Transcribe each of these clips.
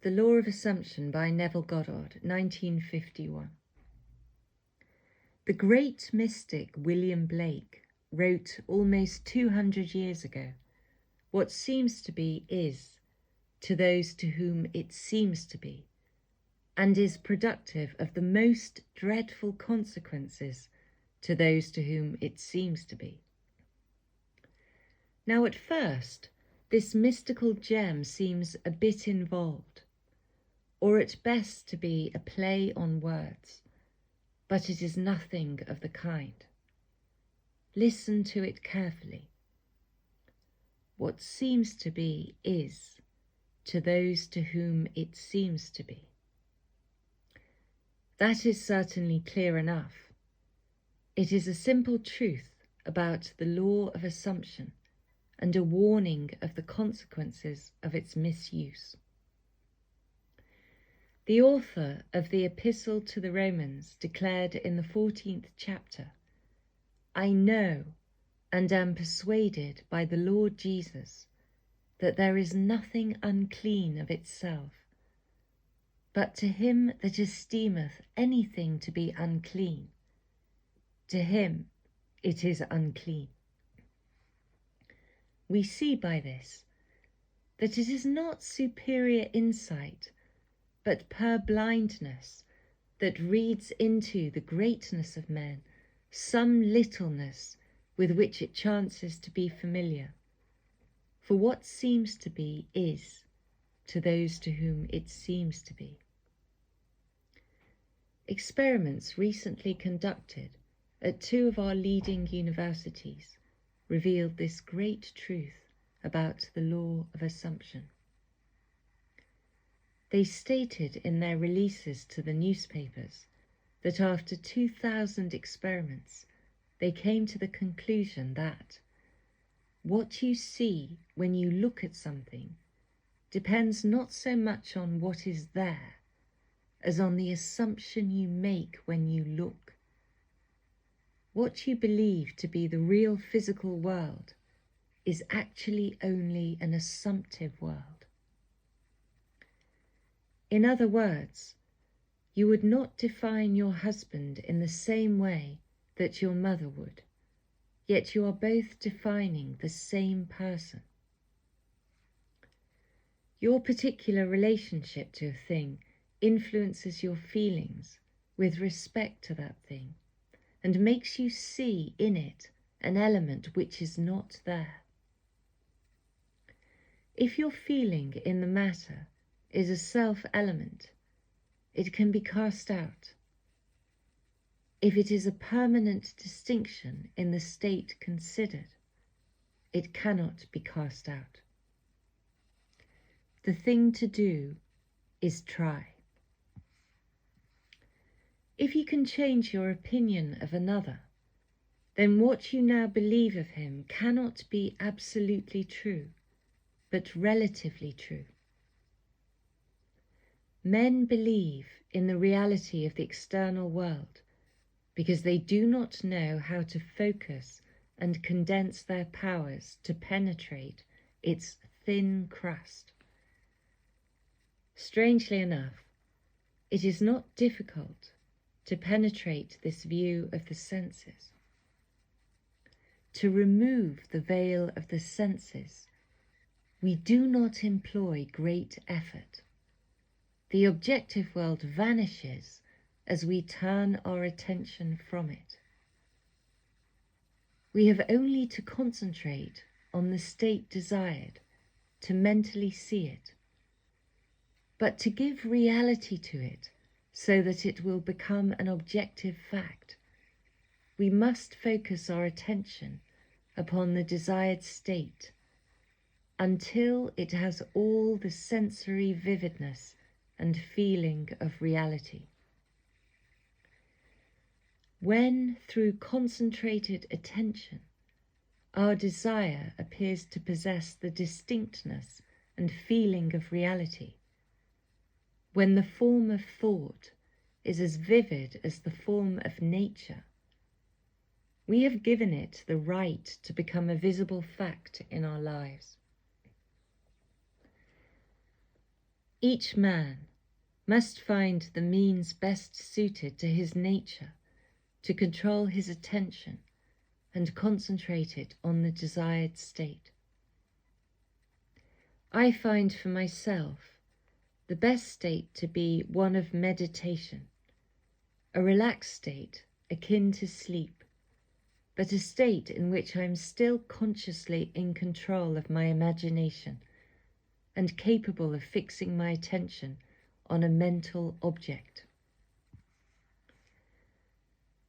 The Law of Assumption by Neville Goddard, 1951. The great mystic William Blake wrote almost 200 years ago, "What seems to be is, to those to whom it seems to be, and is productive of the most dreadful consequences to those to whom it seems to be." Now, at first, this mystical gem seems a bit involved, or at best to be a play on words, but it is nothing of the kind. Listen to it carefully. What seems to be is, to those to whom it seems to be. That is certainly clear enough. It is a simple truth about the law of assumption and a warning of the consequences of its misuse. The author of the Epistle to the Romans declared in the 14th chapter, "I know and am persuaded by the Lord Jesus that there is nothing unclean of itself, but to him that esteemeth anything to be unclean, to him it is unclean." We see by this that it is not superior insight, but purblindness that reads into the greatness of men some littleness with which it chances to be familiar. For what seems to be is, to those to whom it seems to be. Experiments recently conducted at two of our leading universities revealed this great truth about the law of assumption. They stated in their releases to the newspapers that after 2,000 experiments, they came to the conclusion that what you see when you look at something depends not so much on what is there as on the assumption you make when you look. What you believe to be the real physical world is actually only an assumptive world. In other words, you would not define your husband in the same way that your mother would, yet you are both defining the same person. Your particular relationship to a thing influences your feelings with respect to that thing, and makes you see in it an element which is not there. If your feeling in the matter is a self-element, it can be cast out. If it is a permanent distinction in the state considered, it cannot be cast out. The thing to do is try. If you can change your opinion of another, then what you now believe of him cannot be absolutely true, but relatively true. Men believe in the reality of the external world because they do not know how to focus and condense their powers to penetrate its thin crust. Strangely enough, it is not difficult to penetrate this view of the senses. To remove the veil of the senses, we do not employ great effort. The objective world vanishes as we turn our attention from it. We have only to concentrate on the state desired, to mentally see it, but to give reality to it so that it will become an objective fact, we must focus our attention upon the desired state until it has all the sensory vividness and feeling of reality. When, through concentrated attention, our desire appears to possess the distinctness and feeling of reality, when the form of thought is as vivid as the form of nature, we have given it the right to become a visible fact in our lives. Each man must find the means best suited to his nature to control his attention and concentrate it on the desired state. I find for myself the best state to be one of meditation, a relaxed state akin to sleep, but a state in which I am still consciously in control of my imagination and capable of fixing my attention on a mental object.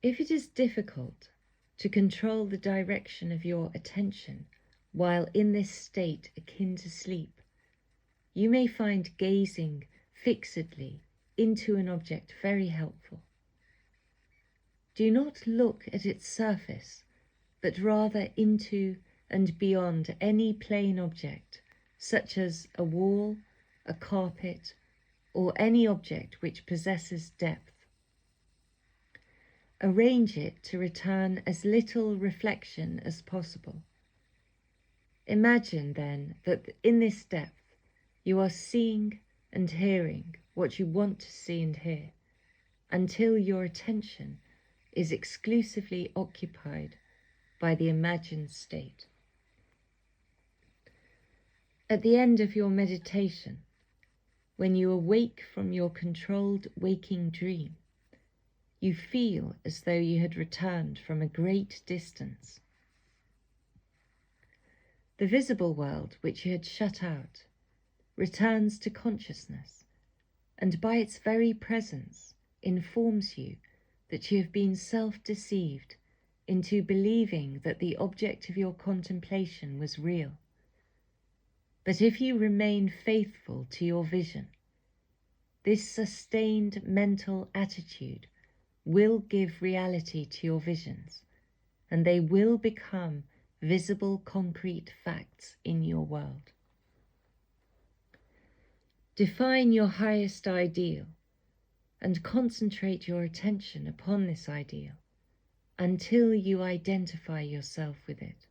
If it is difficult to control the direction of your attention while in this state akin to sleep, you may find gazing fixedly into an object very helpful. Do not look at its surface, but rather into and beyond any plain object, such as a wall, a carpet, or any object which possesses depth. Arrange it to return as little reflection as possible. Imagine then that in this depth you are seeing and hearing what you want to see and hear, until your attention is exclusively occupied by the imagined state. At the end of your meditation, when you awake from your controlled waking dream, you feel as though you had returned from a great distance. The visible world which you had shut out returns to consciousness, and by its very presence informs you that you have been self-deceived into believing that the object of your contemplation was real. But if you remain faithful to your vision, this sustained mental attitude will give reality to your visions, and they will become visible concrete facts in your world. Define your highest ideal and concentrate your attention upon this ideal until you identify yourself with it.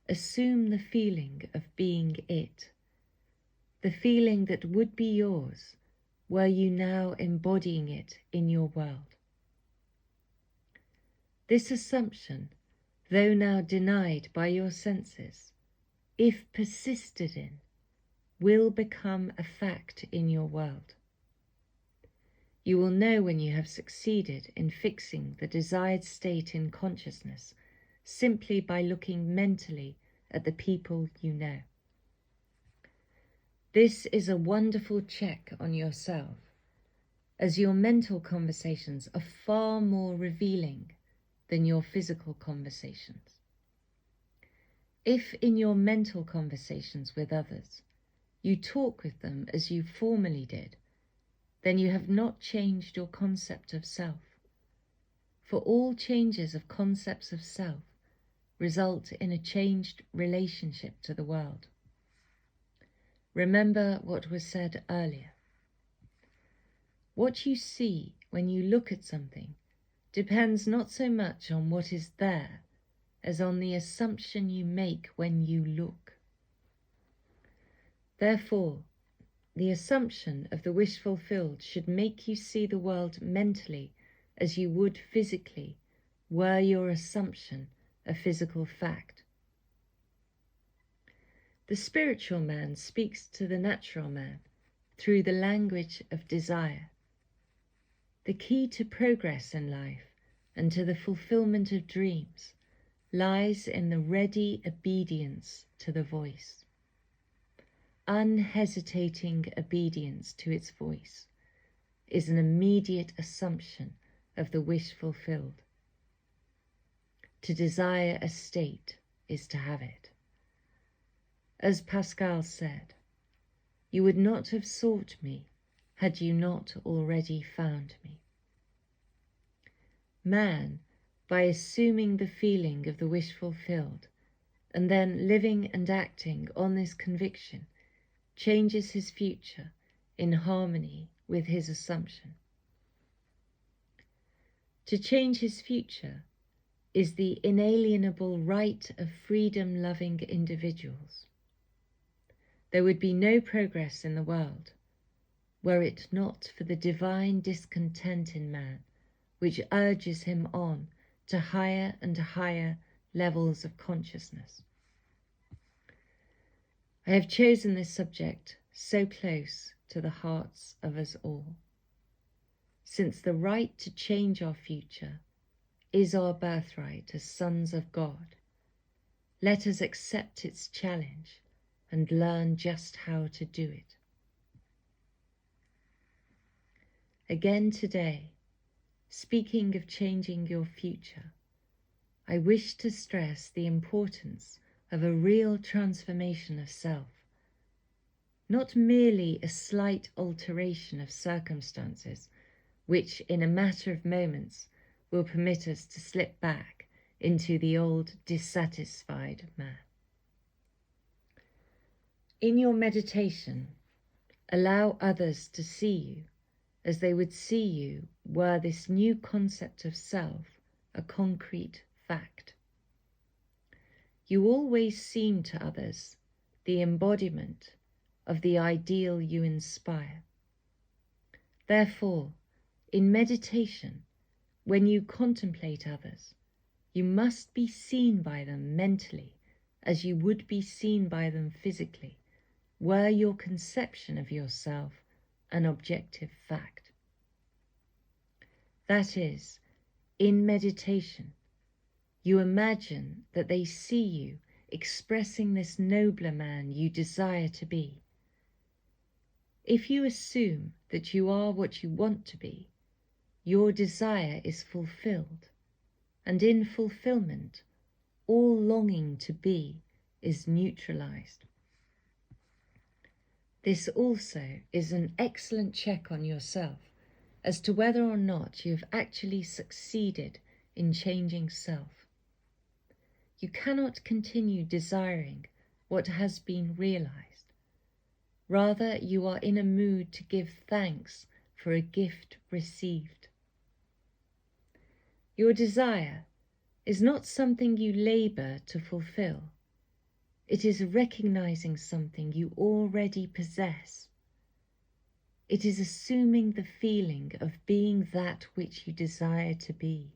Assume the feeling of being it, the feeling that would be yours were you now embodying it in your world. This assumption, though now denied by your senses, if persisted in, will become a fact in your world. You will know when you have succeeded in fixing the desired state in consciousness simply by looking mentally at the people you know. This is a wonderful check on yourself, as your mental conversations are far more revealing than your physical conversations. If in your mental conversations with others, you talk with them as you formerly did, then you have not changed your concept of self. For all changes of concepts of self result in a changed relationship to the world. Remember what was said earlier. What you see when you look at something depends not so much on what is there as on the assumption you make when you look. Therefore, the assumption of the wish fulfilled should make you see the world mentally as you would physically, were your assumption a physical fact. The spiritual man speaks to the natural man through the language of desire. The key to progress in life and to the fulfillment of dreams lies in the ready obedience to the voice. Unhesitating obedience to its voice is an immediate assumption of the wish fulfilled. To desire a state is to have it. As Pascal said, "You would not have sought me had you not already found me." Man, by assuming the feeling of the wish fulfilled, and then living and acting on this conviction, changes his future in harmony with his assumption. To change his future is the inalienable right of freedom-loving individuals. there would be no progress in the world, were it not for the divine discontent in man, which urges him on to higher and higher levels of consciousness. I have chosen this subject so close to the hearts of us all, since the right to change our future is our birthright as sons of God. Let us accept its challenge and learn just how to do it. Again today, speaking of changing your future, I wish to stress the importance of a real transformation of self, not merely a slight alteration of circumstances, which in a matter of moments will permit us to slip back into the old dissatisfied man. In your meditation, allow others to see you as they would see you were this new concept of self a concrete fact. You always seem to others the embodiment of the ideal you inspire. Therefore, in meditation, when you contemplate others, you must be seen by them mentally as you would be seen by them physically, were your conception of yourself an objective fact. That is, in meditation, you imagine that they see you expressing this nobler man you desire to be. If you assume that you are what you want to be, your desire is fulfilled, and in fulfillment, all longing to be is neutralized. This also is an excellent check on yourself as to whether or not you have actually succeeded in changing self. You cannot continue desiring what has been realized. Rather, you are in a mood to give thanks for a gift received. Your desire is not something you labor to fulfill. It is recognizing something you already possess. It is assuming the feeling of being that which you desire to be.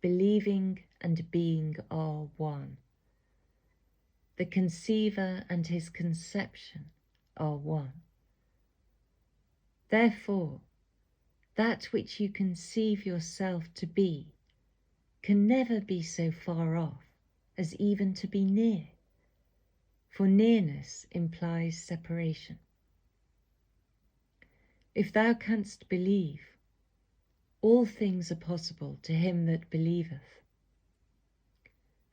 Believing and being are one. The conceiver and his conception are one. Therefore, that which you conceive yourself to be can never be so far off as even to be near, for nearness implies separation. If thou canst believe, all things are possible to him that believeth.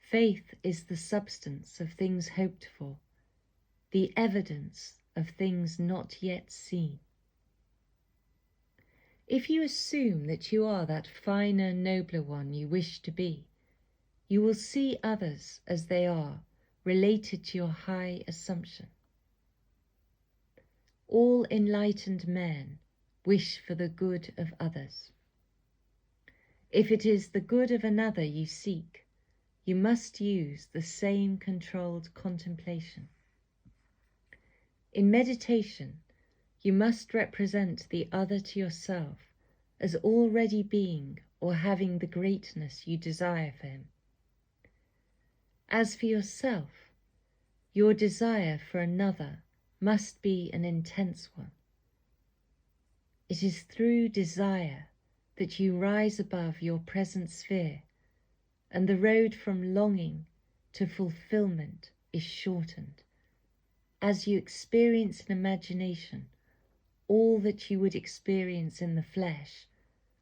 Faith is the substance of things hoped for, the evidence of things not yet seen. If you assume that you are that finer, nobler one you wish to be, you will see others as they are, related to your high assumption. All enlightened men wish for the good of others. If it is the good of another you seek, you must use the same controlled contemplation. In meditation, you must represent the other to yourself as already being or having the greatness you desire for him. As for yourself, your desire for another must be an intense one. It is through desire that you rise above your present sphere, and the road from longing to fulfillment is shortened, as you experience in imagination all that you would experience in the flesh,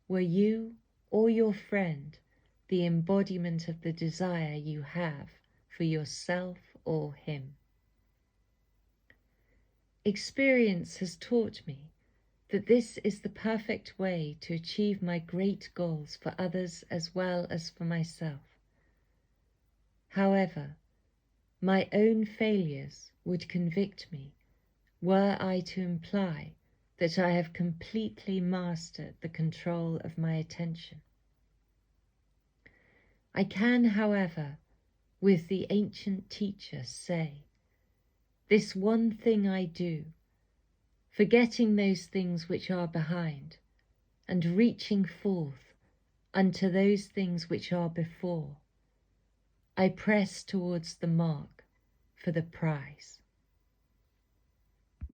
were you or your friend the embodiment of the desire you have for yourself or him. Experience has taught me that this is the perfect way to achieve my great goals for others as well as for myself. However, my own failures would convict me were I to imply that I have completely mastered the control of my attention. I can, however, with the ancient teacher say, this one thing I do, forgetting those things which are behind, and reaching forth unto those things which are before. I press towards the mark for the prize.